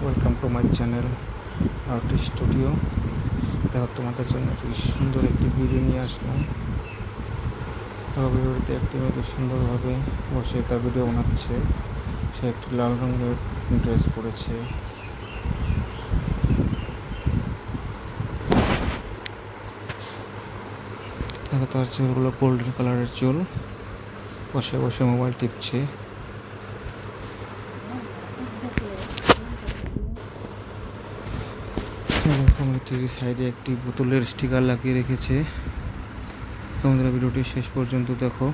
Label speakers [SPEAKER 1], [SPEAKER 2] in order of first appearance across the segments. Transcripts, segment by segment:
[SPEAKER 1] Welcome to my channel artist studio. দেখো তোমাদের জন্য কি সুন্দর একটি ভিডিও নিয়ে আসলাম। দেখো ভিডিওটিতে একটি মেয়েকে সুন্দরভাবে বসে তার ভিডিও বানাচ্ছে। সে একটি লাল রঙের ড্রেস পরেছে। দেখো তার চুলগুলো গোল্ডেন কালারের চুল। বসে বসে মোবাইল টিপছে। কমিটির সাইডে একটি বোতলের স্টিকার লাগিয়ে রেখেছে। তোমাদের ভিডিওটি শেষ পর্যন্ত দেখো।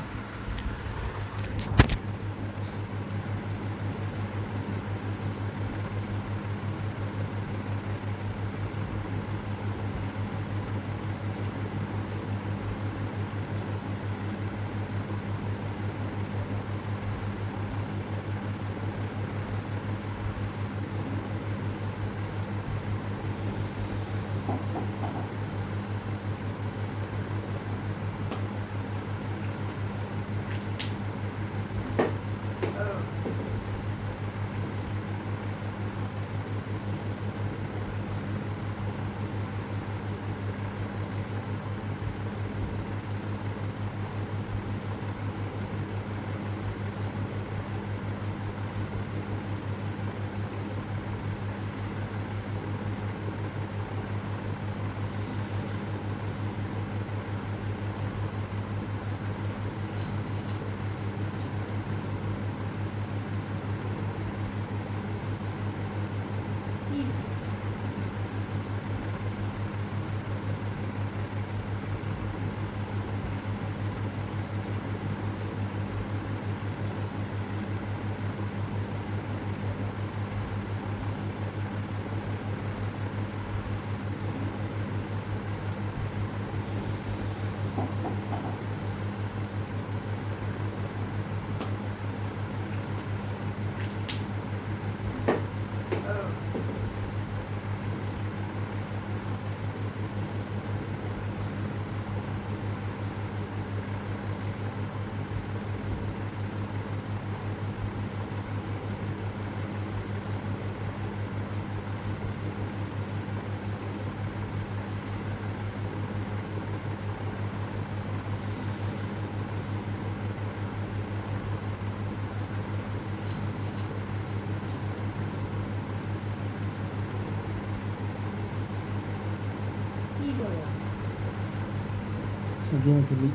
[SPEAKER 1] गेम खेली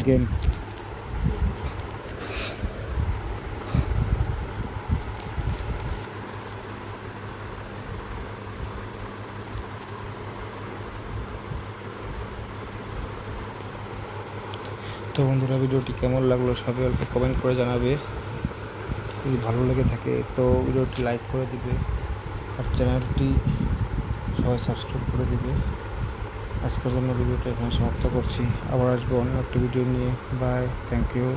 [SPEAKER 1] गेम তো বন্ধুরা ভিডিওটি কেমন লাগলো সবাই অল্প কমেন্ট করে জানাবে। যদি ভালো লেগে থাকে তো ভিডিওটি লাইক করে দিবে আর চ্যানেলটি সবাই সাবস্ক্রাইব করে দিবে। আজকের জন্য ভিডিওটা এখানে সমাপ্ত করছি। আবার আসবো অন্য একটা ভিডিও নিয়ে। Bye, thank you.